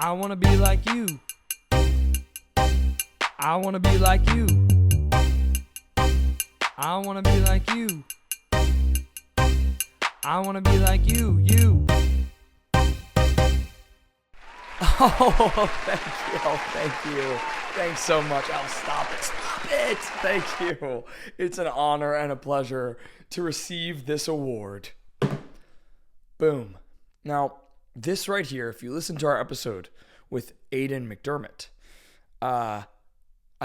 I wanna be like you. I wanna be like you. I wanna be like you. I wanna be like you, you. Oh, thank you, thank you. Thanks so much. Oh, stop it. Thank you. It's an honor and a pleasure to receive this award. Boom. Now, this right here, if you listen to our episode with Aidan McDermott, I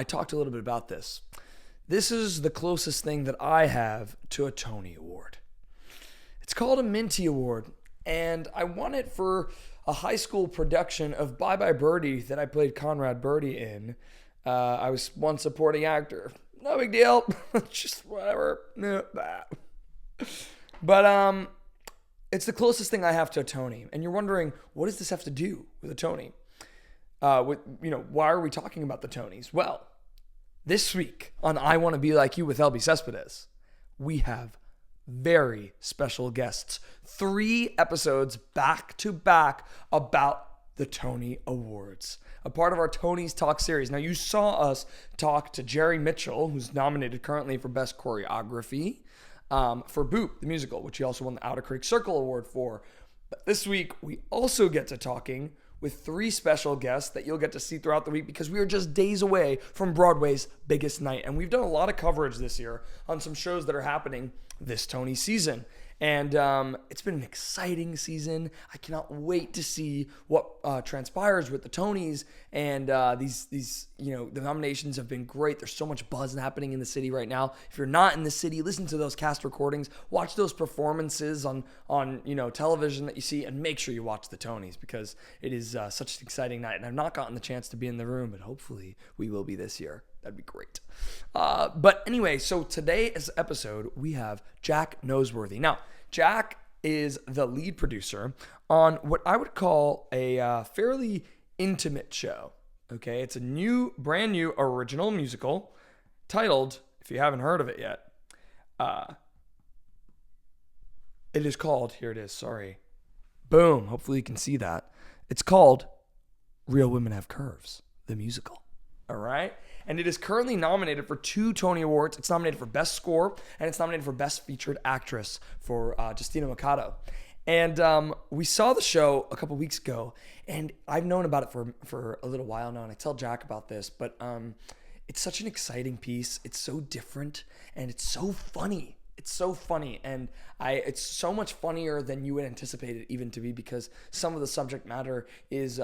talked a little bit about this. This is the closest thing that I have to a Tony Award. It's called a Minty Award, and I won it for a high school production of Bye Bye Birdie that I played Conrad Birdie in. I was one supporting actor. No big deal. Just whatever. But it's the closest thing I have to a Tony. And you're wondering, what does this have to do with a Tony? Why are we talking about the Tonys? Well, this week on I Want to Be Like You with Elbi Cespedes, we have very special guests. 3 episodes back to back about the Tony Awards, a part of our Tonys Talk series. Now, you saw us talk to Jerry Mitchell, who's nominated currently for Best Choreography for Boop, the musical, which he also won the Outer Creek Circle Award for. But this week, we also get to talking with 3 special guests that you'll get to see throughout the week because we are just days away from Broadway's biggest night. And we've done a lot of coverage this year on some shows that are happening this Tony season. And it's been an exciting season. I cannot wait to see what transpires with the Tonys. And these the nominations have been great. There's so much buzz happening in the city right now. If you're not in the city, listen to those cast recordings, watch those performances on television that you see, and make sure you watch the Tonys because it is such an exciting night. And I've not gotten the chance to be in the room, but hopefully we will be this year. That'd be great. But anyway, so today's episode, we have Jack Noseworthy. Now, Jack is the lead producer on what I would call a fairly intimate show. Okay, it's a brand new original musical titled, if you haven't heard of it yet, it is called, here it is, sorry. Boom, hopefully you can see that. It's called Real Women Have Curves, the musical. All right? And it is currently nominated for 2 Tony Awards. It's nominated for Best Score, and it's nominated for Best Featured Actress for Justina Mikado. And we saw the show a couple weeks ago, and I've known about it for a little while now, and I tell Jack about this, but it's such an exciting piece. It's so different, and it's so funny. It's so funny, and it's so much funnier than you would anticipate it even to be because some of the subject matter is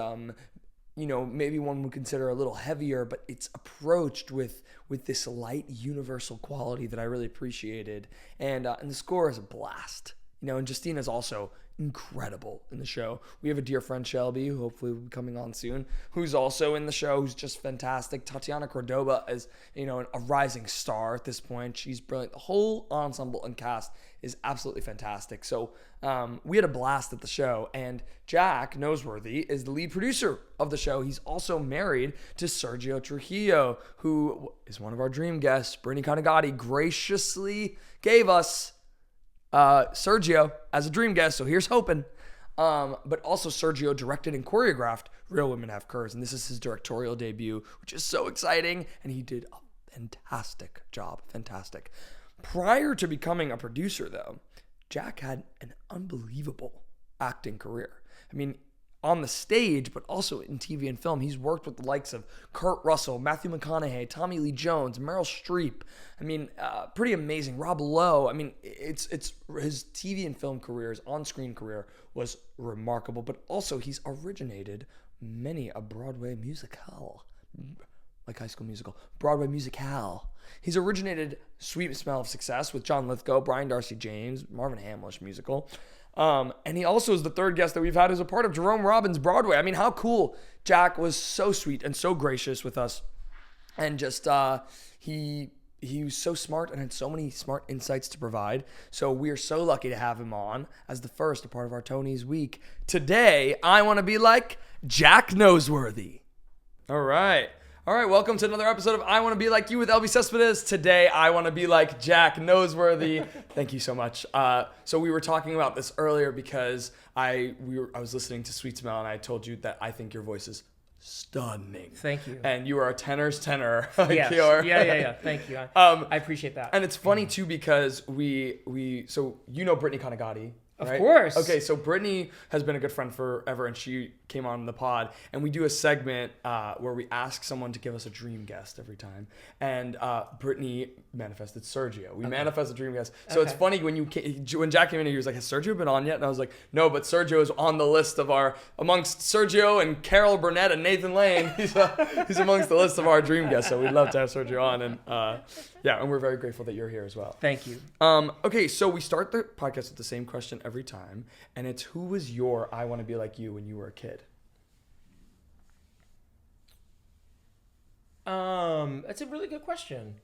maybe one would consider a little heavier, but it's approached with this light universal quality that I really appreciated. And the score is a blast. And Justina's also incredible in the show. We have a dear friend, Shelby, who hopefully will be coming on soon, who's also in the show, who's just fantastic. Tatiana Cordova is, a rising star at this point. She's brilliant. The whole ensemble and cast is absolutely fantastic. So we had a blast at the show, and Jack Noseworthy is the lead producer of the show. He's also married to Sergio Trujillo, who is one of our dream guests. Brittany Conagati graciously gave us Sergio as a dream guest, so here's hoping. But also Sergio directed and choreographed Real Women Have Curves, and this is his directorial debut, which is so exciting, and he did a fantastic job. Fantastic. Prior to becoming a producer, though, Jack had an unbelievable acting career. I mean, on the stage, but also in TV and film. He's worked with the likes of Kurt Russell, Matthew McConaughey, Tommy Lee Jones, Meryl Streep. I mean, pretty amazing. Rob Lowe. I mean, it's his TV and film career, his on-screen career was remarkable, but also he's originated many a Broadway musical, like High School Musical, Broadway musicale. He's originated Sweet Smell of Success with John Lithgow, Brian Darcy James, Marvin Hamlish musical. And he also is the 3rd guest that we've had as a part of Jerome Robbins Broadway. I mean, how cool. Jack was so sweet and so gracious with us. And just, he was so smart and had so many smart insights to provide. So we are so lucky to have him on as the first, a part of our Tonys week. Today, I want to be like Jack Noseworthy. All right. All right, welcome to another episode of I Want to Be Like You with Elbi Cespedes. Today, I want to be like Jack Noseworthy. Thank you so much. So we were talking about this earlier because I was listening to Sweet Smell and I told you that I think your voice is stunning. Thank you. And you are a tenor's tenor. Yes. Yeah. Thank you. I appreciate that. And it's funny too because so you know Brittany Conagati. Right? Of course. Okay, so Brittany has been a good friend forever, and she came on the pod, and we do a segment where we ask someone to give us a dream guest every time, and Brittany manifested Sergio. We manifested a dream guest. So it's funny when Jack came in, he was like, "Has Sergio been on yet?" And I was like, "No, but Sergio is on the list of amongst Sergio and Carol Burnett and Nathan Lane. He's amongst the list of our dream guests. So we'd love to have Sergio on, and and we're very grateful that you're here as well. Thank you. Okay, so we start the podcast with the same question every time, and it's who was your I Want to Be Like You when you were a kid? That's a really good question.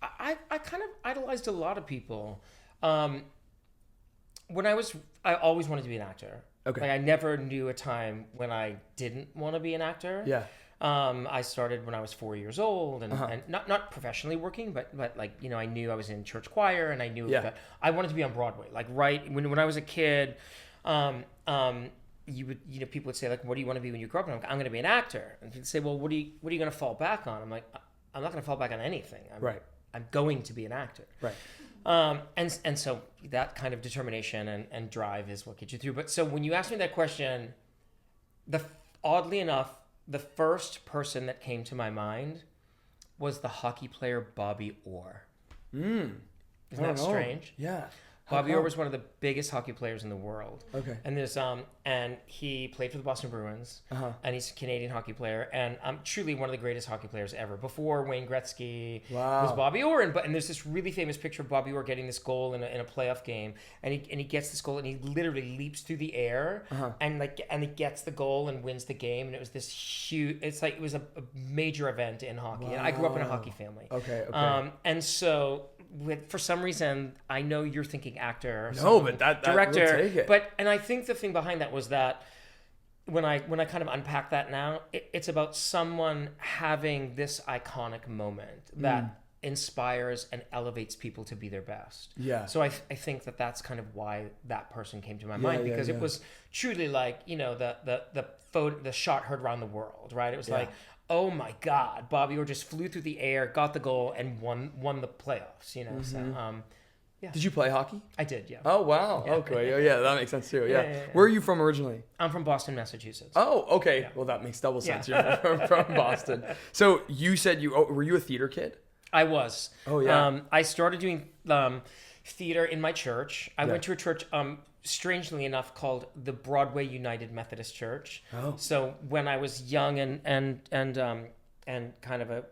I kind of idolized a lot of people. I always wanted to be an actor. Okay. Like I never knew a time when I didn't want to be an actor. Yeah. I started when I was 4 years old and not professionally working, but like, you know, I knew I was in church choir and I knew that I wanted to be on Broadway. Like when I was a kid, people would say like, what do you want to be when you grow up? And I'm going to be an actor. And they'd say, well, what are you going to fall back on? I'm like, I'm not going to fall back on anything. I'm going to be an actor. Right. And so that kind of determination and drive is what gets you through. But so when you asked me that question, oddly enough, the first person that came to my mind was the hockey player Bobby Orr. Isn't that strange? Yeah. Bobby Orr was one of the biggest hockey players in the world. Okay. And and he played for the Boston Bruins. And he's a Canadian hockey player, and truly one of the greatest hockey players ever. Before Wayne Gretzky was Bobby Orr, and there's this really famous picture of Bobby Orr getting this goal in a playoff game, and he gets this goal and he literally leaps through the air and he gets the goal and wins the game, and it was this huge. It was a major event in hockey, and I grew up in a hockey family. Okay. And so. For some reason, I know you're thinking actor. But that director. We'll take it. And I think the thing behind that was that when I kind of unpack that now, it's about someone having this iconic moment that inspires and elevates people to be their best. Yeah. So I think that's kind of why that person came to my mind, because it was truly like, you know, the shot heard around the world, right? It was like, oh my God, Bobby Orr just flew through the air, got the goal, and won the playoffs. You know, so Did you play hockey? I did, yeah. Oh wow, okay, yeah, that makes sense too. Yeah. Where are you from originally? I'm from Boston, Massachusetts. Oh, okay. Yeah. Well, that makes double sense. Yeah. You're from Boston. So you said were you a theater kid? I was. Oh yeah. I started doing theater in my church. I went to a church. Strangely enough, called the Broadway United Methodist Church. Oh. So when I was young and kind of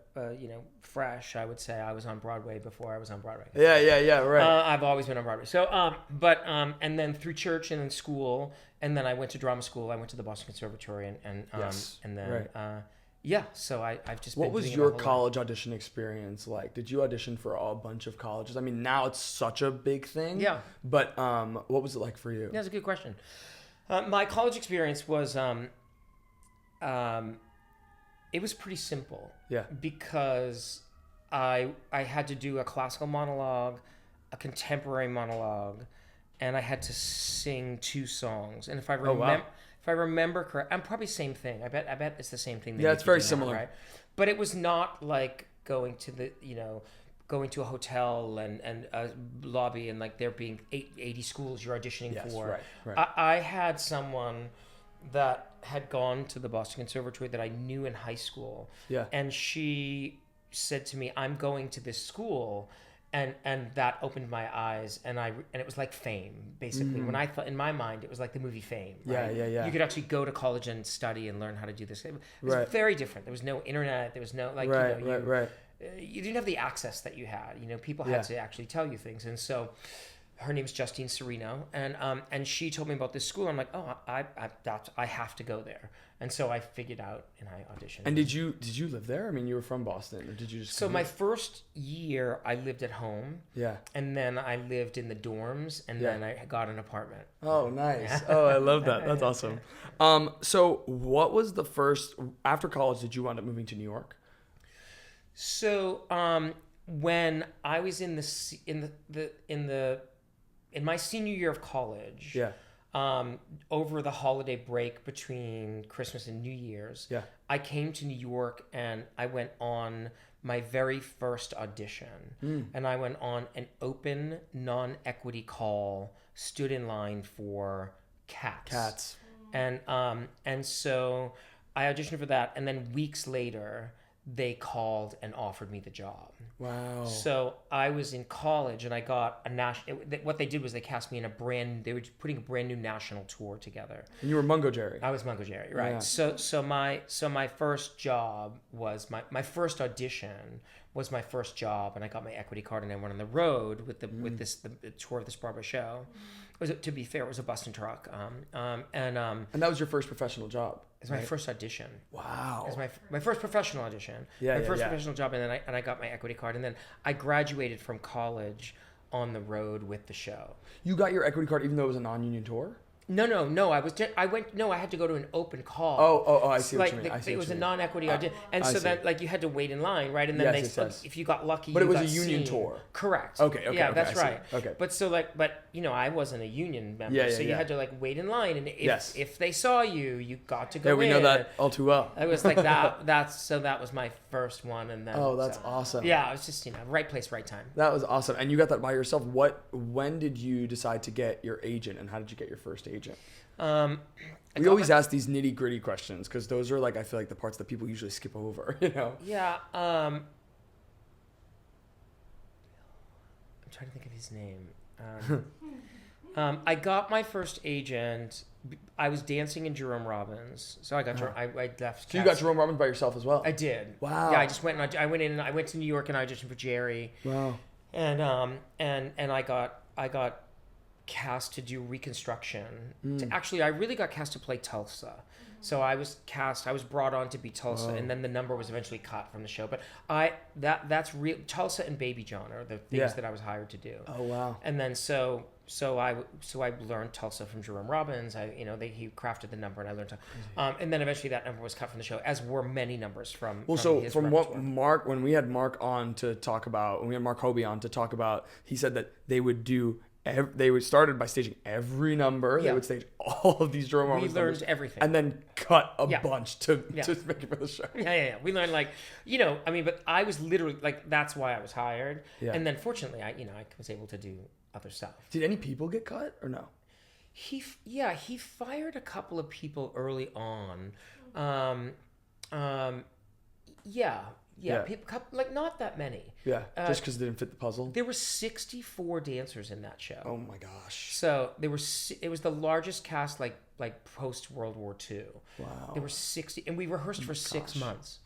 fresh, I would say I was on Broadway before I was on Broadway. Yeah, right. I've always been on Broadway. So, and then through church and then school, and then I went to drama school. I went to the Boston Conservatory and then. Right. So I've just. What was your college audition experience like? Did you audition for a bunch of colleges? I mean, now it's such a big thing. Yeah. But what was it like for you? That's a good question. My college experience was, it was pretty simple. Yeah. Because I had to do a classical monologue, a contemporary monologue, and I had to sing 2 songs. And if I remember. If I remember correct, I'm probably same thing. I bet it's the same thing. Yeah, it's very similar, right? But it was not like going to a hotel and a lobby and like there being 80 schools you're auditioning for. Right. I had someone that had gone to the Boston Conservatory that I knew in high school. Yeah. And she said to me, "I'm going to this school." And that opened my eyes, and it was like Fame, basically. When I thought, in my mind, it was like the movie Fame. Right? Yeah. You could actually go to college and study and learn how to do this. It was very different. There was no internet. There was no you didn't have the access that you had. You know, people had to actually tell you things, and so. Her name's Justine Serino, and she told me about this school. I'm like, oh, I have to go there, and so I figured out and I auditioned. And did you live there? I mean, you were from Boston, or did you just? So my first year, I lived at home. Yeah. And then I lived in the dorms, and then I got an apartment. Oh, nice! Oh, I love that. That's awesome. So what was the first after college? Did you wind up moving to New York? So when I was in my senior year of college, over the holiday break between Christmas and New Year's, I came to New York and I went on my very first audition, and I went on an open non-equity call, stood in line for Cats. And so I auditioned for that, and then weeks later they called and offered me the job. Wow. So I was in college and I got a national. What they did was they cast me in they were putting a brand new national tour together. And you were Mungo Jerry. I was Mungo Jerry, right? Yeah. So my first job was my first audition was my first job, and I got my equity card, and I went on the road with the tour of this Broadway show. To be fair, it was a bus and truck. And that was your first professional job. It was my first audition. Wow. It was my first professional audition. My first professional job, and then I got my equity card, and then I graduated from college on the road with the show. You got your equity card even though it was a non-union tour? No. I had to go to an open call. Oh, I see what you mean. It was a non-equity audition, and so then you had to wait in line, right? And then if you got lucky, but it was a union tour. Correct. Okay. Yeah, that's right. Okay. But I wasn't a union member, so you had to wait in line, and if they saw you, you got to go in. Yeah, we know that all too well. It was like that. That was my first one, and then. Oh, that's awesome. Yeah, it was just right place, right time. That was awesome, and you got that by yourself. When did you decide to get your agent, and how did you get your first agent? We always ask these nitty gritty questions because those are I feel like the parts that people usually skip over, Yeah. I'm trying to think of his name. I got my first agent. I was dancing in Jerome Robbins, so I got I left. So you got Jerome Robbins by yourself as well? I did. Wow. Yeah, I just went and I went to New York and I auditioned for Jerry. Wow. And I got cast to do reconstruction. I really got cast to play Tulsa. So I was brought on to be Tulsa, and then the number was eventually cut from the show. But that's real. Tulsa and Baby John are the things that I was hired to do. Oh wow! And then so I learned Tulsa from Jerome Robbins. He crafted the number, and I learned. And then eventually that number was cut from the show, as were many numbers from. Well, so from what Mark, when we had Mark on to talk about, he said that they would do. They started by staging every number. Yeah. They would stage all of these Jerome Robbins numbers. We learned everything. And then cut a bunch to make it for the show. Yeah. We learned but I was literally that's why I was hired. Yeah. And then fortunately I was able to do other stuff. Did any people get cut or no? He fired a couple of people early on. Yeah, people, not that many. Yeah, just because they didn't fit the puzzle. There were 64 dancers in that show. Oh my gosh! So it was the largest cast post World War II. Wow. There were 60, and we rehearsed for 6 months.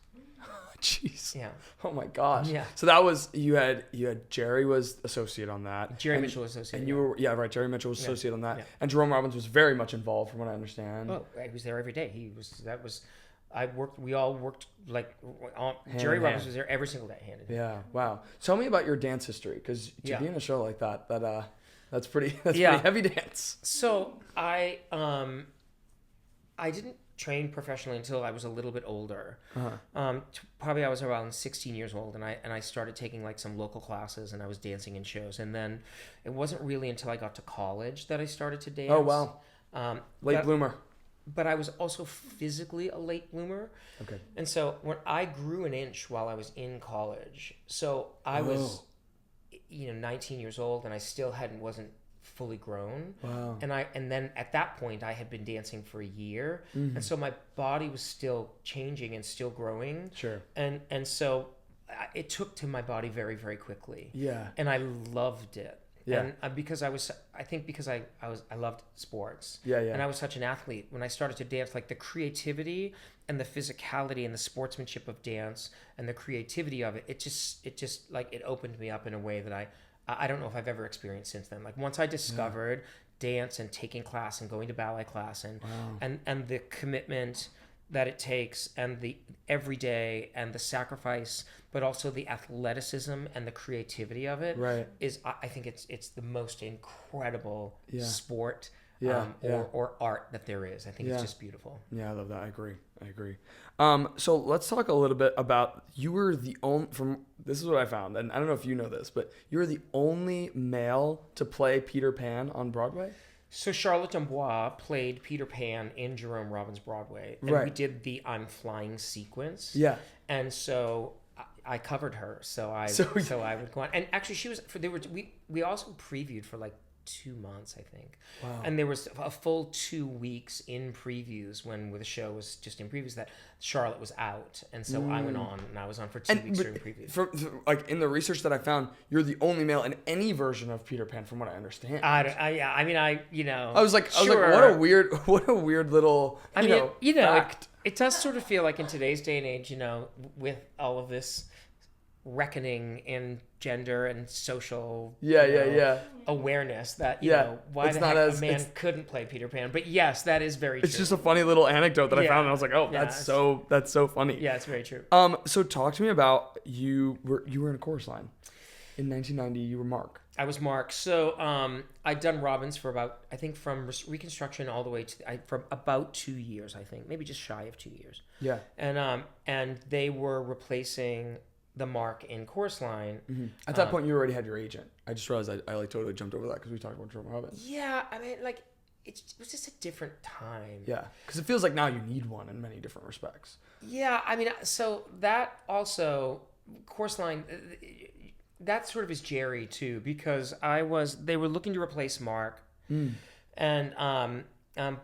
Jeez. Yeah. Oh my gosh. Yeah. So that was you had Jerry was associate on that. Jerry Mitchell was associate. And you were Jerry Mitchell was associate on that. Yeah. And Jerome Robbins was very much involved, from what I understand. Oh, he was there every day. We all worked Jerry Robbins was there every single day, hand in hand. Yeah, wow. Tell me about your dance history, because to be in a show like that's pretty heavy dance. So I didn't train professionally until I was a little bit older. Uh-huh. Probably I was around 16 years old, and I started taking some local classes, and I was dancing in shows. And then it wasn't really until I got to college that I started to dance. Oh wow. Late bloomer. But I was also physically a late bloomer. Okay. And so when I grew an inch while I was in college, so I was, 19 years old, and I still wasn't fully grown. Wow. And then at that point I had been dancing for a year, and so my body was still changing and still growing. Sure. And so it took to my body very, very quickly. Yeah. And I loved it. Yeah. And because I loved sports. Yeah. And I was such an athlete. When I started to dance, the creativity and the physicality and the sportsmanship of dance and the creativity of it, it just it opened me up in a way that I don't know if I've ever experienced since then. Once I discovered dance and taking class and going to ballet class and the commitment that it takes, and the everyday and the sacrifice, but also the athleticism and the creativity of it, right, is I think it's the most incredible sport or art that there is. I think it's just beautiful. Yeah, I love that. I agree. So let's talk a little bit about, you were the only, this is what I found, and I don't know if you know this, but you were the only male to play Peter Pan on Broadway? So Charlotte D'Amboise played Peter Pan in Jerome Robbins' Broadway, and we did the I'm Flying sequence. Yeah. And so I covered her, so I would go on. And actually, we also previewed for like 2 months, I think. Wow. And there was a full 2 weeks in previews when the show was just in previews that Charlotte was out, and so I went on, and I was on for 2 weeks during previews. Like in the research that I found, you're the only male in any version of Peter Pan, from what I understand. I was like, what a weird little, fact. It does sort of feel like in today's day and age, with all of this reckoning in gender and social awareness, that why the heck a man couldn't play Peter Pan. But yes, that is very true. It's just a funny little anecdote that I found, and I was like, that's so funny. Yeah, it's very true. So talk to me about, you were in a chorus line in 1990. You were Mark. I was Mark. So I'd done Robbins for about, I think from Reconstruction all the way to from about 2 years, I think, maybe just shy of 2 years. Yeah. And they were replacing the Mark in chorus line. Mm-hmm. At that point, you already had your agent. I just realized I like totally jumped over that because we talked about Jerome Robbins. Yeah, I mean, like, it was just a different time. Yeah, because it feels like now you need one in many different respects. Yeah, I mean, so that also, chorus line, that sort of is Jerry too, because they were looking to replace Mark, and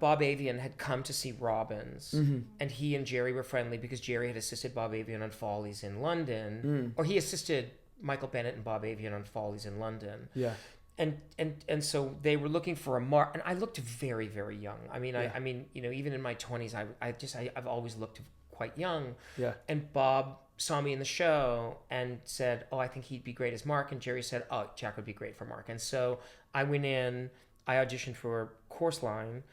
Bob Avian had come to see Robbins, and he and Jerry were friendly because Jerry had assisted Bob Avian on Follies in London, or he assisted Michael Bennett and Bob Avian on Follies in London. Yeah. And so they were looking for a Mark, and I looked very, very young. I mean, I mean, even in my 20s, I've always looked quite young. Yeah. And Bob saw me in the show and said, "Oh, I think he'd be great as Mark." And Jerry said, "Oh, Jack would be great for Mark." And so I went in, I auditioned for chorus line.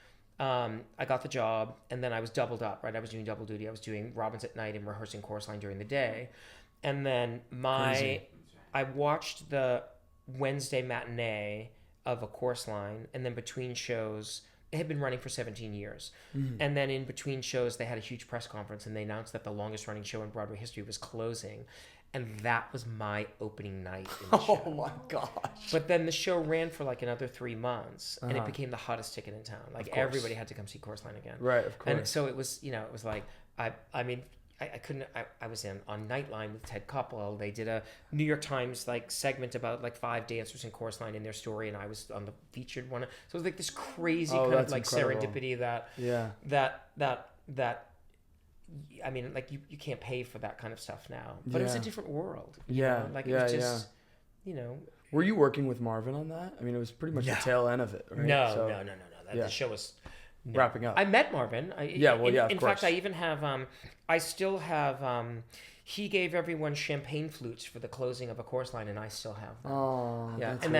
I got the job, and then I was doubled up, right? I was doing double duty. I was doing Robbins at night and rehearsing chorus line during the day. And then I watched the Wednesday matinee of a chorus line, and then between shows, it had been running for 17 years. And then in between shows, they had a huge press conference, and they announced that the longest running show in Broadway history was closing. And that was my opening night in the show. Oh my gosh. But then the show ran for like another 3 months, and it became the hottest ticket in town. Like everybody had to come see Chorus Line again. Right, of course. And so it was, it was like, I was on Nightline with Ted Koppel. They did a New York Times like segment about like 5 dancers in Chorus Line in their story, and I was on the featured one. So it was like this crazy kind of like incredible serendipity that I mean, like you can't pay for that kind of stuff now, but it was a different world. You know? Like it was just, Were you working with Marvin on that? I mean, it was pretty much the tail end of it, right? No. The show was wrapping up. I met Marvin. In fact, I even have, I still have, he gave everyone champagne flutes for the closing of a chorus line, and I still have them. Oh, yeah. That's and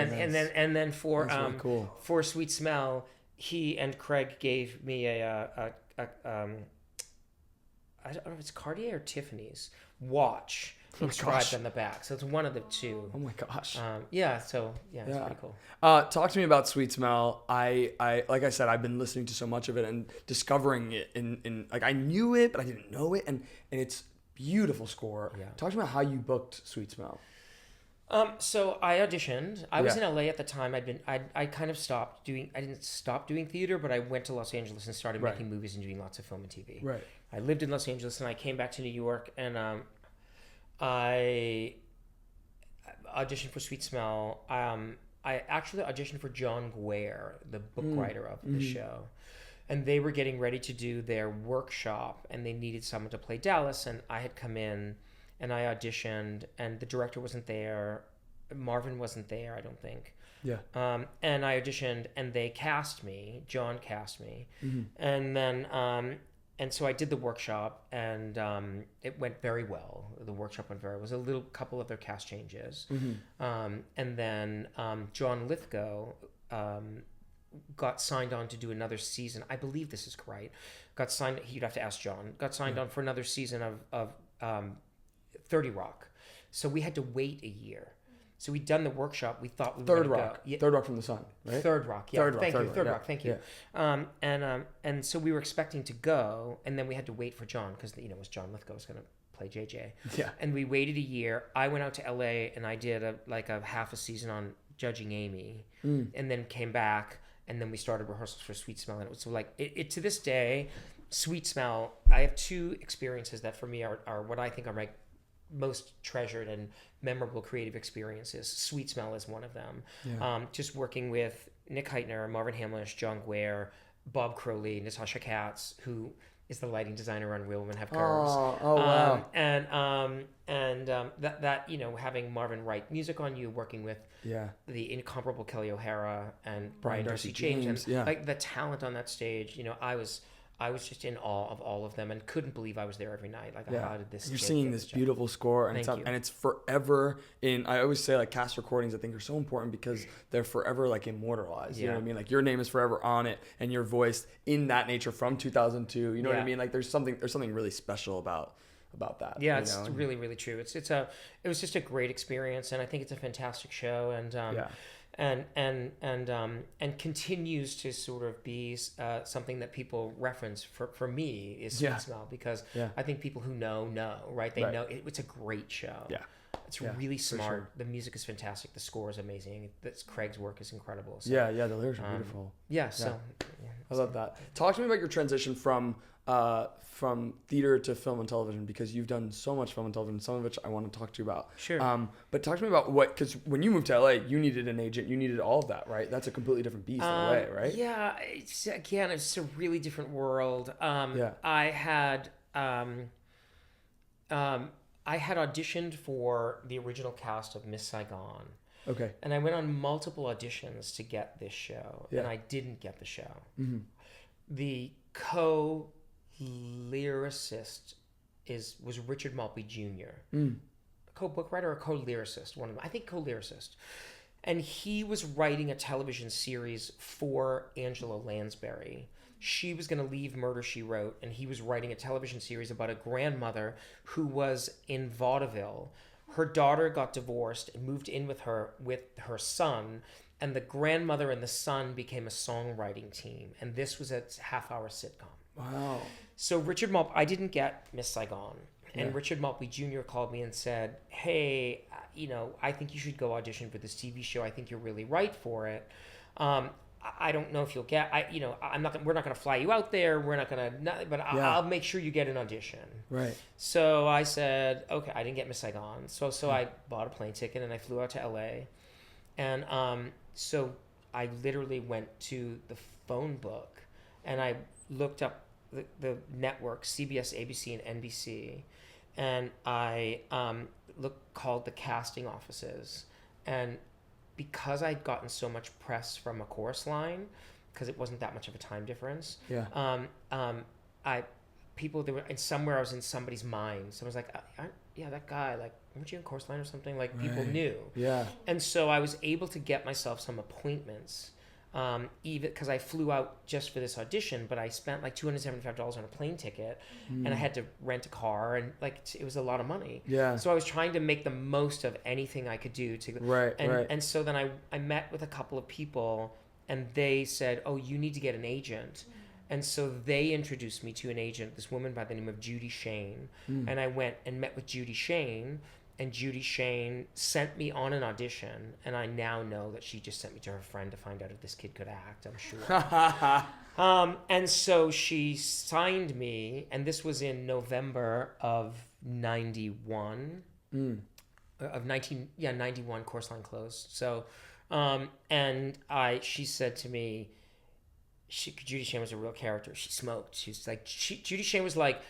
then for really cool. For Sweet Smell, he and Craig gave me a I don't know if it's Cartier or Tiffany's watch inscribed on the back. So it's one of the two. Oh my gosh. It's pretty cool. Talk to me about Sweet Smell. I like I said, I've been listening to so much of it and discovering it in like I knew it, but I didn't know it, and it's beautiful score. Yeah. Talk to me about how you booked Sweet Smell. So I auditioned. I was in LA at the time. I kind of stopped doing. I didn't stop doing theater, but I went to Los Angeles and started making movies and doing lots of film and TV. Right. I lived in Los Angeles, and I came back to New York, and I auditioned for Sweet Smell. I actually auditioned for John Guare, the book writer of the show, and they were getting ready to do their workshop, and they needed someone to play Dallas, and I had come in. And I auditioned, and the director wasn't there. Marvin wasn't there, I don't think. Yeah. And I auditioned, and they cast me. John cast me. And then, and so I did the workshop, and it went very well. The workshop went very well. It was a little couple of their cast changes. And then John Lithgow got signed on to do another season. I believe this is right. Got signed, you'd have to ask John. Got signed on for another season of 30 Rock. So we had to wait a year. So we'd done the workshop. We thought we were Third gonna Rock. Go. Yeah. Third Rock from the Sun, right? Third Rock. Yeah. Third Rock. Thank you. Third yeah. Rock. Thank you. Yeah. And so we were expecting to go, and then we had to wait for John because it was John Lithgow was going to play JJ. Yeah. And we waited a year. I went out to LA and I did a half a season on Judging Amy, and then came back, and then we started rehearsals for Sweet Smell, and it was so like it to this day, Sweet Smell. I have two experiences that for me are what I think are my most treasured and memorable creative experiences. Sweet Smell is one of them. Yeah. Just working with Nick Heitner, Marvin Hamlish, John Guare, Bob Crowley, Natasha Katz, who is the lighting designer on Real Women Have Curves. Oh wow. And having Marvin write music on you, working with the incomparable Kelli O'Hara and Brian Darcy James, and like the talent on that stage, I was just in awe of all of them and couldn't believe I was there every night. Like, how did this? You're singing this beautiful score, and it's forever in. I always say like cast recordings, I think are so important because they're forever like immortalized. You know what I mean? Like your name is forever on it, and your voice in that nature from 2002. You know what I mean? Like there's something really special about that. Yeah, it's really, really true. It was just a great experience, and I think it's a fantastic show, and continues to sort of be something that people reference for me is Sweet Smell, because I think people who know, right? They know it's a great show. Yeah. It's really smart. Sure. The music is fantastic. The score is amazing. Craig's work is incredible. So, the lyrics are beautiful. I love that. Talk to me about your transition from theater to film and television, because you've done so much film and television, some of which I want to talk to you about. Sure. But talk to me about because when you moved to LA, you needed an agent, you needed all of that, right? That's a completely different beast in a way, right? Yeah. It's a really different world. I had auditioned for the original cast of Miss Saigon. Okay. And I went on multiple auditions to get this show, and I didn't get the show. Mm-hmm. The co-lyricist was Richard Maltby Jr. Co-book writer or co-lyricist, one of them. I think co-lyricist. And he was writing a television series for Angela Lansbury. She was going to leave Murder, She Wrote, and he was writing a television series about a grandmother who was in vaudeville. Her daughter got divorced and moved in with her son, and the grandmother and the son became a songwriting team, and this was a half-hour sitcom. Wow. So Richard Maltby, I didn't get Miss Saigon, and Richard Maltby Jr. called me and said, hey, I think you should go audition for this TV show. I think you're really right for it. I don't know if you'll get. We're not going to fly you out there. We're not going to. But I'll make sure you get an audition. Right. So I said, okay. I didn't get Miss Saigon. So I bought a plane ticket and I flew out to LA, and so I literally went to the phone book and I looked up the networks, CBS, ABC, and NBC, and I called the casting offices, and because I'd gotten so much press from a chorus line, because it wasn't that much of a time difference. Yeah. There were somewhere I was in somebody's mind. Someone was like, that guy, like, weren't you in chorus line or something? Like, people knew. Yeah. And so I was able to get myself some appointments, even because I flew out just for this audition, but I spent like $275 on a plane ticket, and I had to rent a car, and like it was a lot of money. Yeah. So I was trying to make the most of anything I could do to. And so then I met with a couple of people, and they said, "Oh, you need to get an agent." And so they introduced me to an agent, this woman by the name of Judy Shane, and I went and met with Judy Shane. And Judy Shane sent me on an audition, and I now know that she just sent me to her friend to find out if this kid could act, I'm sure. And so she signed me, and this was in November of 91. Of 91, Course Line closed. So, she said to me, Judy Shane was a real character. She smoked. She's like Judy Shane was like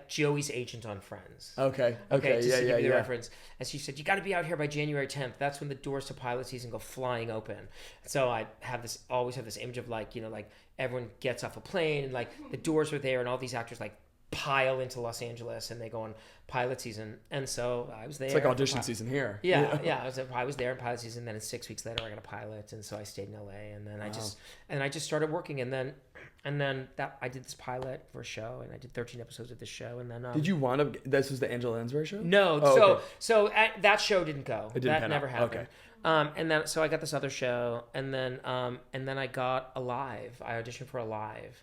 Joey's agent on Friends. Okay. Just to give you the reference. And she said, you got to be out here by January 10th. That's when the doors to pilot season go flying open. So I always have this image of like everyone gets off a plane and like the doors were there and all these actors like pile into Los Angeles and they go on pilot season. And so I was there. It's like audition season here. Yeah. I was there in pilot season. Then 6 weeks later, I got a pilot. And so I stayed in LA. And then I just started working. And then that I did this pilot for a show, and I did 13 episodes of this show. And then did you wind up? This was the Angela Lansbury show. No, so that show didn't go. That never happened. Okay. And then so I got this other show, and then I got Alive. I auditioned for Alive,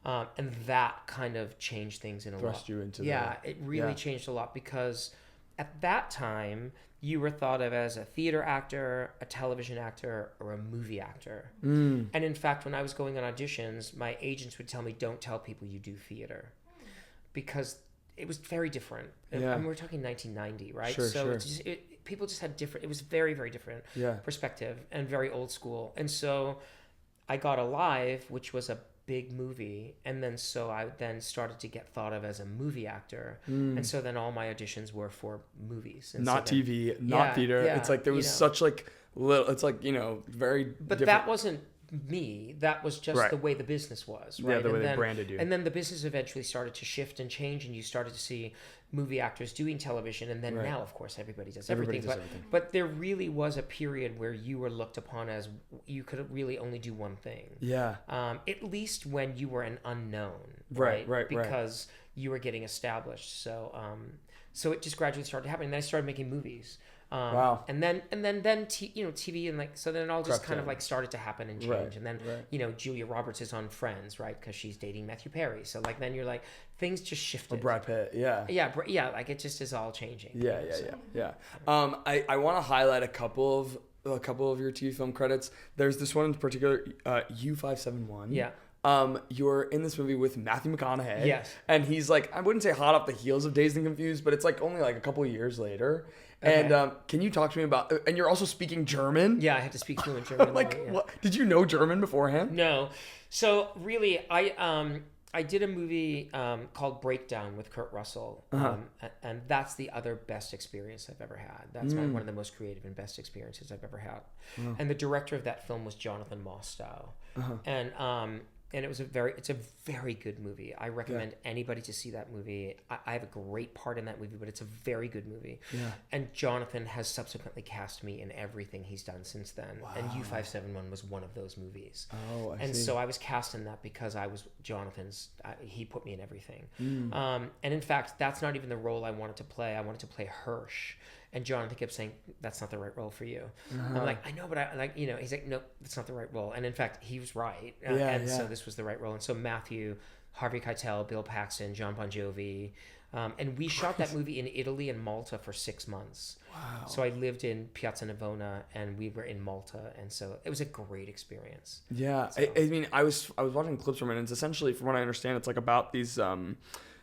and that kind of changed things in a lot. Thrust you into it really changed a lot, because at that time you were thought of as a theater actor, a television actor, or a movie actor. And in fact, when I was going on auditions, my agents would tell me, "Don't tell people you do theater," because it was very different. Yeah. And we're talking 1990, right? Sure, so sure. People just had different, it was very, very different perspective and very old school. And so I got Alive, which was a big movie. And then so I then started to get thought of as a movie actor. And so then all my auditions were for movies. And not so then, TV, not theater. Yeah, it's like there was such like little, it's like, very But different. that wasn't me. That was just the way the business was, right? Yeah, the way they branded you. And then the business eventually started to shift and change, and you started to see movie actors doing television, and then now, of course, everybody does everything. But there really was a period where you were looked upon as you could really only do one thing. Yeah. At least when you were an unknown, right? Because you were getting established. So, so it just gradually started happening. And then I started making movies. Wow. And then TV, and like, so then it all just kind of like started to happen and change. And then, Julia Roberts is on Friends, right? Because she's dating Matthew Perry. So like, then you're like, things just shifted. Or Brad Pitt. Yeah. Yeah. Like it just is all changing. Yeah. I want to highlight a couple of your TV film credits. There's this one in particular, U571. Yeah. You're in this movie with Matthew McConaughey. Yes. And he's like, I wouldn't say hot off the heels of Dazed and Confused, but it's like only like a couple of years later. Okay. And can you talk to me about, and you're also speaking German? Yeah, I had to speak fluent German. What? Did you know German beforehand? No. So really, I did a movie called Breakdown with Kurt Russell, and that's the other best experience I've ever had. That's one of the most creative and best experiences I've ever had. And the director of that film was Jonathan Mostow, and it's a very good movie. I recommend anybody to see that movie. I have a great part in that movie, but it's a very good movie. Yeah. And Jonathan has subsequently cast me in everything he's done since then. Wow. And U571 was one of those movies. Oh, I see. So I was cast in that because I was Jonathan's. He put me in everything. And in fact, that's not even the role I wanted to play. I wanted to play Hirsch. And Jonathan kept saying, "That's not the right role for you." I'm like, "I know, but I like, he's like, no, that's not the right role." And in fact, he was right. So this was the right role. And so Matthew, Harvey Keitel, Bill Paxton, John Bon Jovi, and we shot that movie in Italy and Malta for 6 months. Wow. So I lived in Piazza Navona and we were in Malta. And so it was a great experience. Yeah. So, I mean, I was watching clips from it, and it's essentially, from what I understand, it's like about these,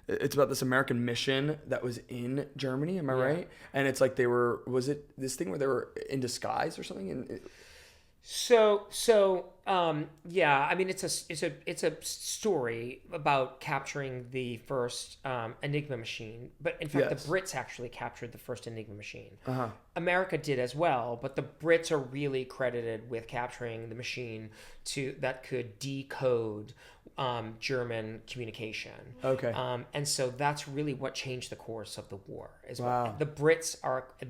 it's about this American mission that was in Germany. Am I right? And it's like was it this thing where they were in disguise or something? I mean, it's a story about capturing the first Enigma machine, but in fact, the Brits actually captured the first Enigma machine. America did as well, but the Brits are really credited with capturing the machine that could decode German communication. Okay. And so that's really what changed the course of the war. The Brits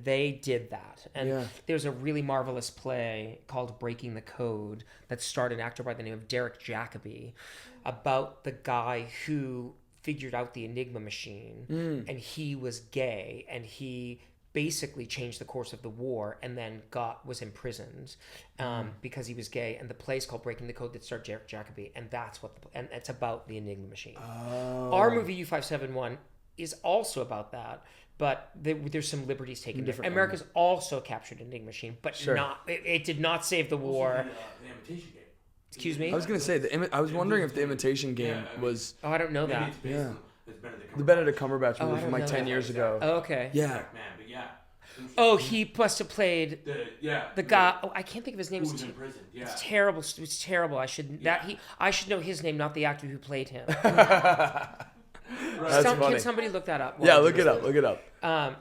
they did that. And there's a really marvelous play called Breaking the Code that starred an actor by the name of Derek Jacobi about the guy who figured out the Enigma machine, and he was gay, and he basically changed the course of the war, and then was imprisoned because he was gay. And the play is called Breaking the Code that starred Derek Jacobi, and and it's about the Enigma machine. Oh. Our movie U571 is also about that, but there's some liberties taken different. America's also captured an Enigma machine, but it did not save the war. The Imitation Game. Excuse me? I was going to say, I was wondering if the Imitation Game was... Oh, I don't know that. The Benedict Cumberbatch movie from like 10 years ago. Oh, okay. Yeah. Oh, he must have played the guy. Oh, I can't think of his name. Who was in prison. Yeah. It's terrible. It's terrible. I should know his name, not the actor who played him. That's funny. Can somebody look that up? Yeah, look it up.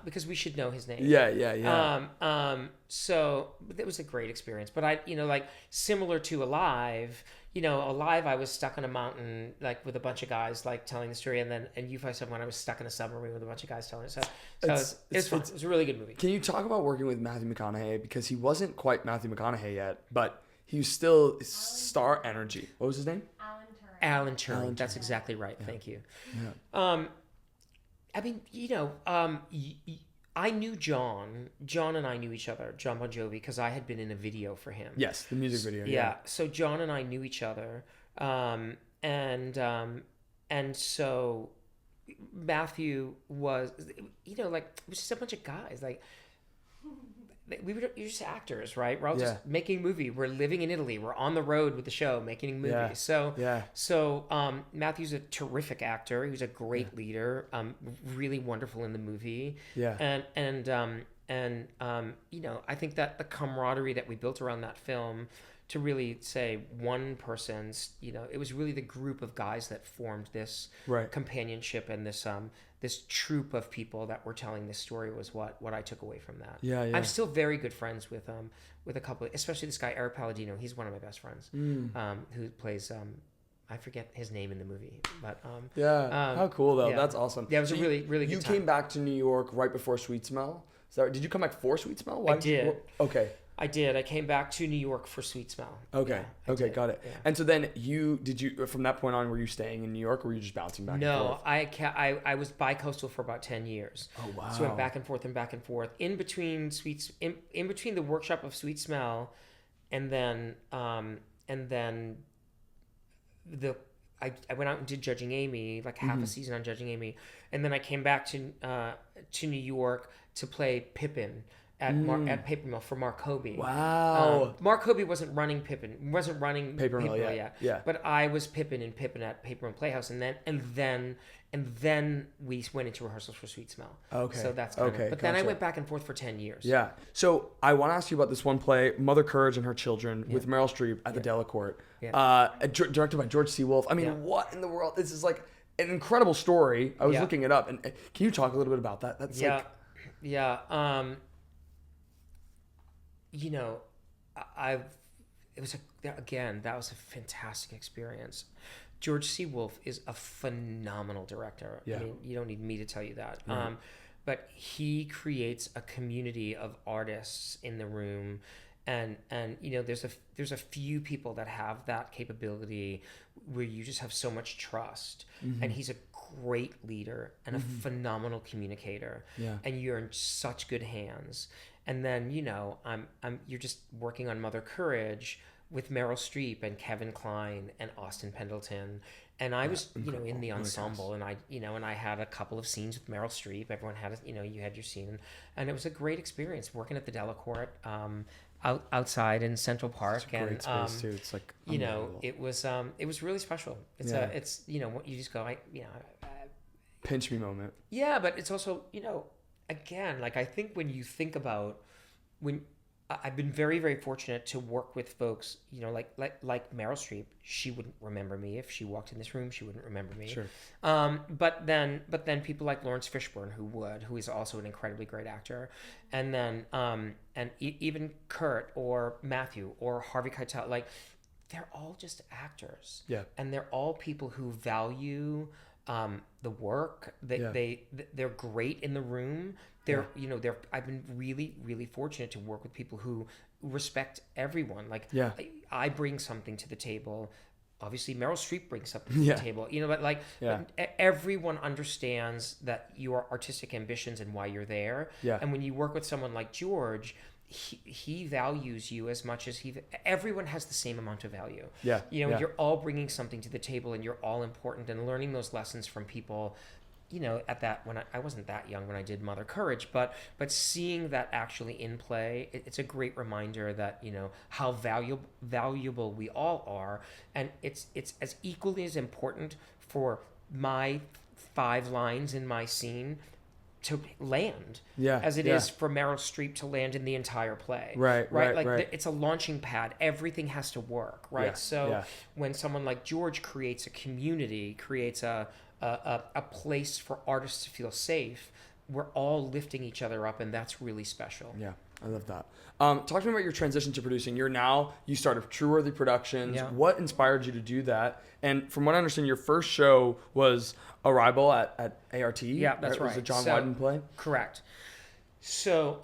Because we should know his name. Yeah. So it was a great experience. But similar to Alive, alive, I was stuck on a mountain, like with a bunch of guys, like telling the story. And then in U57, when I was stuck in a submarine with a bunch of guys telling it. So it's fun. It's a really good movie. Can you talk about working with Matthew McConaughey? Because he wasn't quite Matthew McConaughey yet, but he was still star energy. What was his name? Alan Turing. That's exactly right. Yeah. Thank you. Yeah. I mean, I knew John. John and I knew each other, John Bon Jovi, because I had been in a video for him. Yes, the music video. Yeah. So John and I knew each other, and so Matthew was, like, it was just a bunch of guys. Like, you're just actors, right? We're all just making a movie. We're living in Italy. We're on the road with the show, making movies. Yeah. So Matthew's a terrific actor. He was a great leader. Really wonderful in the movie. Yeah. And I think that the camaraderie that we built around that film, to really say one person's, it was really the group of guys that formed this companionship, and this troupe of people that were telling this story was what I took away from that. Yeah. I'm still very good friends with a couple, especially this guy Eric Palladino. He's one of my best friends, who plays I forget his name in the movie, but how cool though. That's awesome. Yeah, it was a really good You time. came back to New York right before Sweet Smell. Did you come back for Sweet Smell? I did. Okay. I did. I came back to New York for Sweet Smell. Okay. Yeah, okay, got it. Yeah. And so then did you from that point on, were you staying in New York, or were you just bouncing back and forth? No, I was bi-coastal for about 10 years. Oh wow. So I went back and forth and back and forth in between in between the workshop of Sweet Smell, and then I went out and did Judging Amy, like half a season on Judging Amy, and then I came back to New York to play Pippin at Paper Mill for Mark Hoby. Wow. Mark Hoby wasn't running Paper Mill yet. Yeah. But I was Pippin at Paper Mill Playhouse, and then we went into rehearsals for Sweet Smell. Okay. So that's kind of. But then I went back and forth for 10 years. Yeah. So I want to ask you about this one play, Mother Courage and Her Children, with Meryl Streep at the Delacorte, directed by George C. Wolfe. I mean, what in the world? This is like an incredible story. I was looking it up, and can you talk a little bit about that? That's that was a fantastic experience. George C. Wolfe is a phenomenal director. Yeah. I mean, you don't need me to tell you that. Yeah. But he creates a community of artists in the room, and there's a few people that have that capability where you just have so much trust. And he's a great leader and a phenomenal communicator. Yeah. And you're in such good hands. And then, you're just working on Mother Courage with Meryl Streep and Kevin Kline and Austin Pendleton. And I was, in the ensemble, and I had a couple of scenes with Meryl Streep. Everyone had, you had your scene, and it was a great experience working at the Delacorte, outside in Central Park. It's a great space too. It's like, it was really special. It's you just go, pinch me moment. Yeah, but it's also, again, like, I think when you think about I've been very, very fortunate to work with folks, like Meryl Streep. She wouldn't remember me if she walked in this room. She wouldn't remember me. Sure. But then people like Lawrence Fishburne, who is also an incredibly great actor, and then even Kurt or Matthew or Harvey Keitel, like, they're all just actors. Yeah. And they're all people who value the work. They're great in the room. I've been really, really fortunate to work with people who respect everyone. Like, I bring something to the table. Obviously, Meryl Streep brings something to the table. But everyone understands that your artistic ambitions and why you're there. Yeah. And when you work with someone like George, he values you as much as everyone has the same amount of value. Yeah. You're all bringing something to the table, and you're all important, and learning those lessons from people. At that, when I wasn't that young when I did Mother Courage, but seeing that actually in play, it's a great reminder that how valuable we all are, and it's as equally as important for my 5 lines in my scene to land as it is for Meryl Streep to land in the entire play. Right. It's a launching pad. Everything has to work, right? When someone like George creates a community, creates a place for artists to feel safe, we're all lifting each other up, and that's really special. Yeah. I love that. Talk to me about your transition to producing. You started TruWorthy Productions. Yeah. What inspired you to do that? And from what I understand, your first show was Arrival at ART. Yeah, that's right. It was a John Lithgow play. Correct. So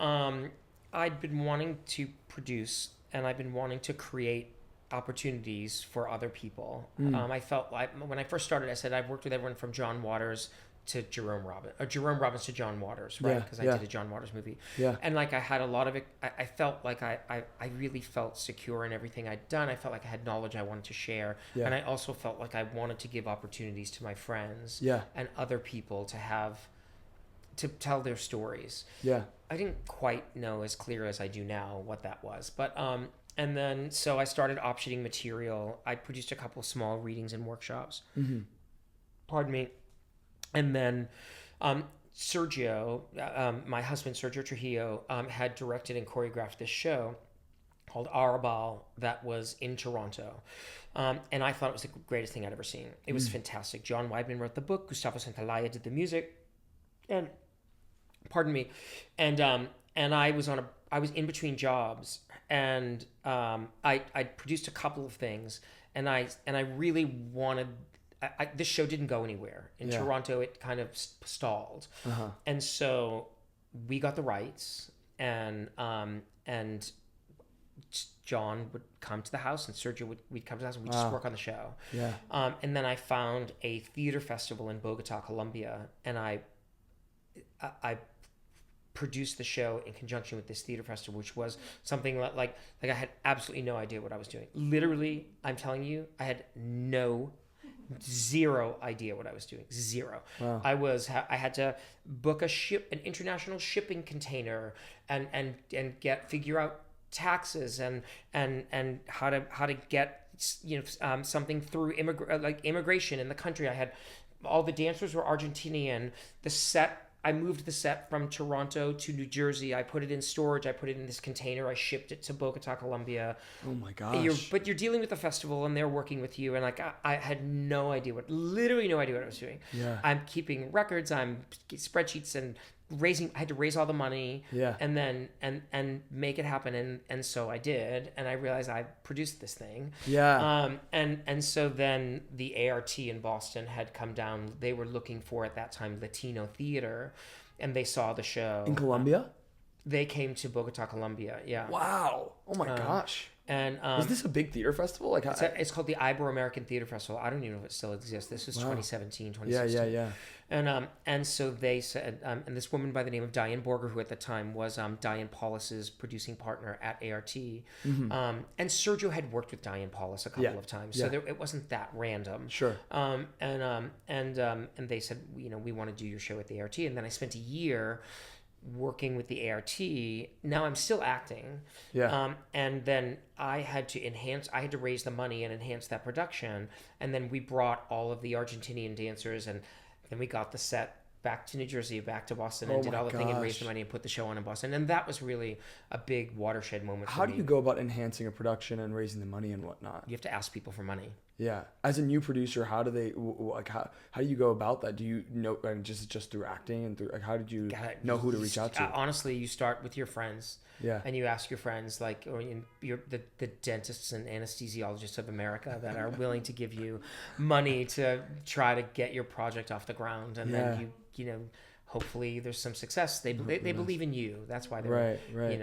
I'd been wanting to produce, and I've been wanting to create opportunities for other people. I felt like when I first started, I said I've worked with everyone from John Waters to Jerome Robbins, or Jerome Robbins to John Waters, right? Because I did a John Waters movie. Yeah. And like I had a lot of it. I felt like I really felt secure in everything I'd done. I felt like I had knowledge I wanted to share. Yeah. And I also felt like I wanted to give opportunities to my friends and other people to tell their stories. Yeah. I didn't quite know as clear as I do now what that was. But and then so I started optioning material. I produced a couple small readings and workshops. Mm-hmm. Pardon me. And then Sergio, my husband, Sergio Trujillo, had directed and choreographed this show called Arrabal that was in Toronto. And I thought it was the greatest thing I'd ever seen. It was fantastic. John Weidman wrote the book. Gustavo Santaolalla did the music. And, pardon me. And I was in between jobs. And I produced a couple of things. And I really wanted... this show didn't go anywhere. In Toronto, it kind of stalled. Uh-huh. And so we got the rights, and John would come to the house, and Sergio we'd come to the house, and we'd just work on the show. Yeah. And then I found a theater festival in Bogota, Colombia, and I produced the show in conjunction with this theater festival, which was something like I had absolutely no idea what I was doing. Literally, I'm telling you, I had zero idea what I was doing. Zero. Wow. I had to book an international shipping container and figure out taxes and how to get something through immigration in the country. I had all the dancers were Argentinian. I moved the set from Toronto to New Jersey. I put it in storage. I put it in this container. I shipped it to Bogota, Colombia. Oh my gosh. But you're dealing with a festival, and they're working with you. And I had literally no idea what I was doing. Yeah. I'm keeping records. I'm spreadsheets and I had to raise all the money. Yeah. And then and make it happen. And so I did. And I realized I produced this thing. Yeah. And so then the ART in Boston had come down. They were looking for, at that time, Latino theater, and they saw the show in Colombia. They came to Bogota, Colombia. Yeah. Wow. Oh my gosh. And is this a big theater festival? It's called the Ibero-American Theater Festival. I don't even know if it still exists. This was 2017, 2016. Yeah. And so they said, and this woman by the name of Diane Borger, who at the time was Diane Paulus's producing partner at ART, and Sergio had worked with Diane Paulus a couple of times, so it wasn't that random. Sure. And they said, we want to do your show at the ART, and then I spent a year working with the ART. Now I'm still acting. Yeah. And then I had to raise the money and enhance that production. And then we brought all of the Argentinian dancers, and then we got the set back to New Jersey, back to Boston, and did all the thing and raised the money and put the show on in Boston. And that was really a big watershed moment for me. How do you go about enhancing a production and raising the money and whatnot? You have to ask people for money. Yeah. As a new producer, how do you go about that? Do you know, just through acting and through, how did you know who to reach out to? Honestly, you start with your friends. Yeah. And you ask your friends, the dentists and anesthesiologists of America that are willing to give you money to try to get your project off the ground. And then hopefully there's some success. They believe in you. That's why they're right.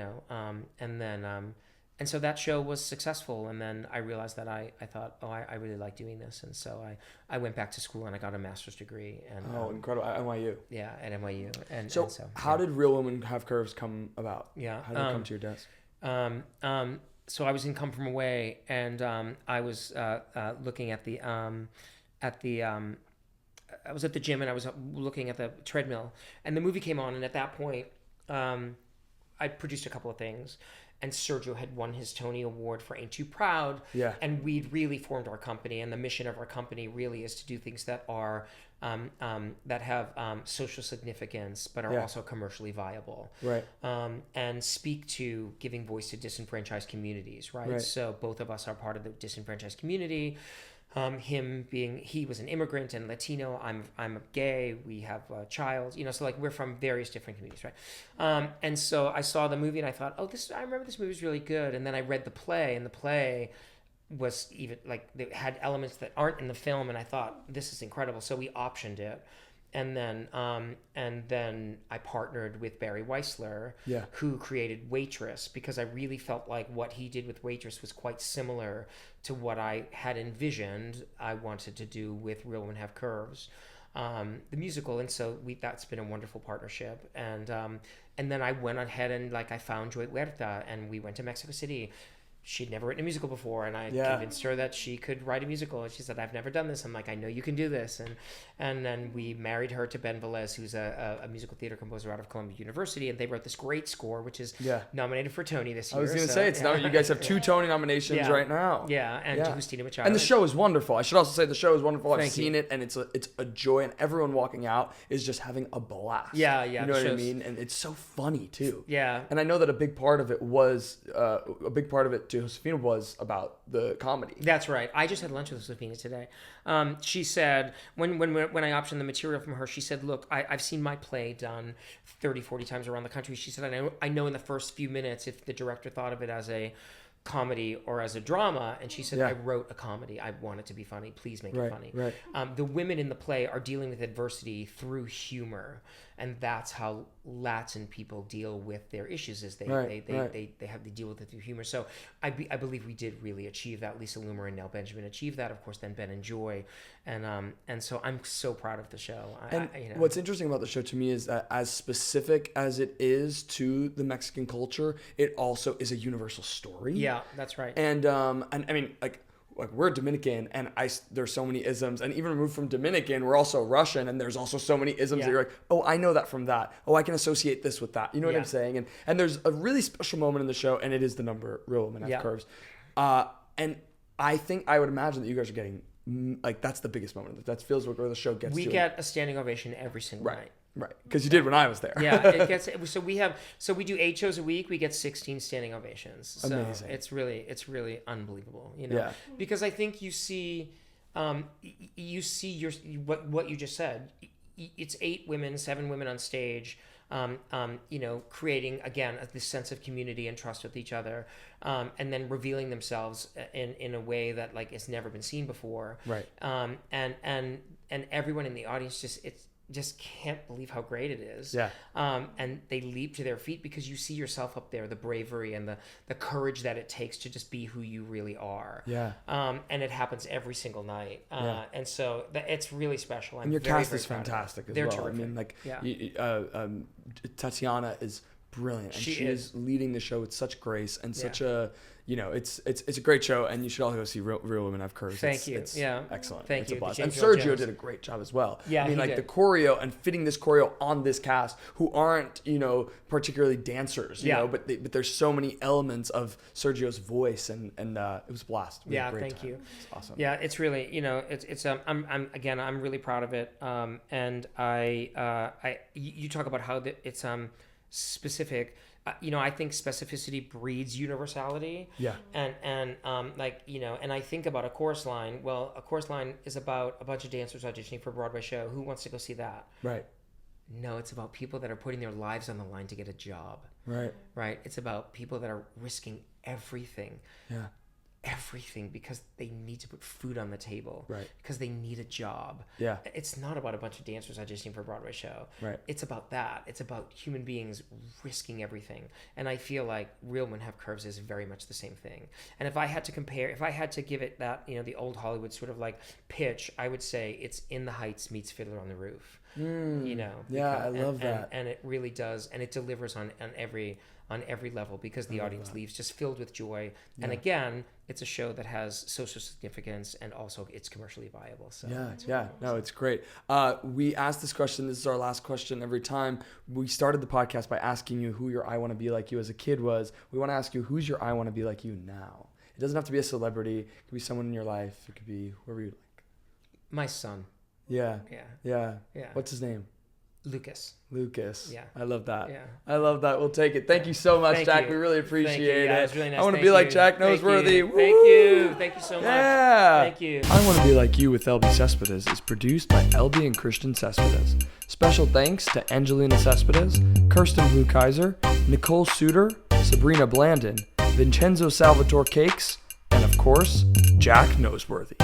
And so that show was successful, and then I realized that I thought, I really like doing this, and so I went back to school and I got a master's degree. And incredible, at NYU. Yeah, at NYU. And so how did Real Women Have Curves come about? Yeah, how did it come to your desk? So I was in Come From Away, and I was looking at I was at the gym, and I was looking at the treadmill, and the movie came on, and at that point, I produced a couple of things. And Sergio had won his Tony Award for Ain't Too Proud. Yeah. And we'd really formed our company, and the mission of our company really is to do things that are that have social significance, but are also commercially viable. Right. And speak to giving voice to disenfranchised communities. Right. So both of us are part of the disenfranchised community. he was an immigrant and Latino. I'm gay. We have a child. So like we're from various different communities, right? And so I saw the movie and I thought, I remember this movie was really good. And then I read the play, and the play was even like they had elements that aren't in the film, and I thought this is incredible. So we optioned it. And then I partnered with Barry Weissler, who created Waitress, because I really felt like what he did with Waitress was quite similar to what I had envisioned I wanted to do with Real Women Have Curves, the musical. And so that's been a wonderful partnership. And then I went ahead and like I found Joy Huerta, and we went to Mexico City. She'd never written a musical before, and I convinced her that she could write a musical. And she said, "I've never done this." I'm like, "I know you can do this." And then we married her to Ben Velez, who's a musical theater composer out of Columbia University, and they wrote this great score, which is nominated for Tony this year. I was going to say, you guys have 2 Tony nominations right now. Yeah, and Justina Machado. And the show is wonderful. I should also say the show is wonderful. I've seen it, and it's a joy, and everyone walking out is just having a blast. Yeah. You know what I mean? And it's so funny, too. Yeah. And I know that a big part of it to Josefina was about the comedy. That's right. I just had lunch with Josefina today. She said, when I optioned the material from her, she said, "Look, I've seen my play done 30, 40 times around the country." She said, I know in the first few minutes if the director thought of it as a comedy or as a drama, and she said, "I wrote a comedy. I want it to be funny. Please make it funny." Right. The women in the play are dealing with adversity through humor, and that's how Latin people deal with their issues. Is they deal with it through humor. So I believe we did really achieve that. Lisa Loomer and Nell Benjamin achieved that. Of course, then Ben and Joy, and so I'm so proud of the show. What's interesting about the show to me is that as specific as it is to the Mexican culture, it also is a universal story. Yeah, that's right. And I mean, like we're Dominican, and there's so many isms, and even removed from Dominican, we're also Russian, and there's also so many isms that you're like, oh, I know that from that. Oh, I can associate this with that. You know what I'm saying? And there's a really special moment in the show, and it is the number Real Women Have Curves. And I would imagine that you guys are getting like that's the biggest moment. That feels where the show gets. We get a standing ovation every single night. Right, because you did when I was there. Yeah, it gets so we do 8 shows a week. We get 16 standing ovations. So amazing. It's really unbelievable. Because I think you see what you just said. It's 8 women, 7 women on stage. Creating again this sense of community and trust with each other, and then revealing themselves in a way that like it's never been seen before. Right. And everyone in the audience just can't believe how great it is. Yeah. And they leap to their feet because you see yourself up there, the bravery and the courage that it takes to just be who you really are. Yeah. And it happens every single night. And so it's really special. And your cast is fantastic as well. Terrific. I mean, like Tatiana is brilliant, and she is leading the show with such grace and such a. It's a great show, and you should all go see Real Women Have Curves. Thank you. It's excellent. Thank you. A blast. And Sergio did a great job as well. Yeah, I mean, like the choreo and fitting this choreo on this cast, who aren't particularly dancers, but there's so many elements of Sergio's voice, and it was a blast. We had a great time. You. It's awesome. Yeah, it's really I'm really proud of it. And you talk about how it's specific. I think specificity breeds universality. Yeah. And and I think about a chorus line. Well, a chorus line is about a bunch of dancers auditioning for a Broadway show. Who wants to go see that? Right. No, it's about people that are putting their lives on the line to get a job. Right. Right. It's about people that are risking everything. Yeah. Everything because they need to put food on the table. Right. Because they need a job. Yeah. It's not about a bunch of dancers auditioning for a Broadway show. Right. It's about that. It's about human beings risking everything. And I feel like Real Women Have Curves is very much the same thing. And if I had to give it that, the old Hollywood sort of like pitch, I would say it's In the Heights meets Fiddler on the Roof. I love that. And it really does. And it delivers on every level because the audience leaves just filled with joy. Yeah. And again, it's a show that has social significance and also it's commercially viable. So no, it's great. We asked this question. This is our last question every time. We started the podcast by asking you who your I want to be like you as a kid was. We want to ask you, who's your I want to be like you now? It doesn't have to be a celebrity. It could be someone in your life. It could be whoever you like. My son. Yeah. Yeah. What's his name? Lucas. Yeah. I love that. Yeah. I love that. We'll take it. Thank you so much, Jack. We really appreciate it. Yeah, it was really nice. I want to be like Jack Noseworthy. Thank you so much. Yeah. Thank you. I Want to Be Like You with Elbi Cespedes is produced by Elbi and Christian Cespedes. Special thanks to Angelina Cespedes, Kirsten Blue Kaiser, Nicole Suter, Sabrina Blandon, Vincenzo Salvatore Cakes, and of course, Jack Noseworthy.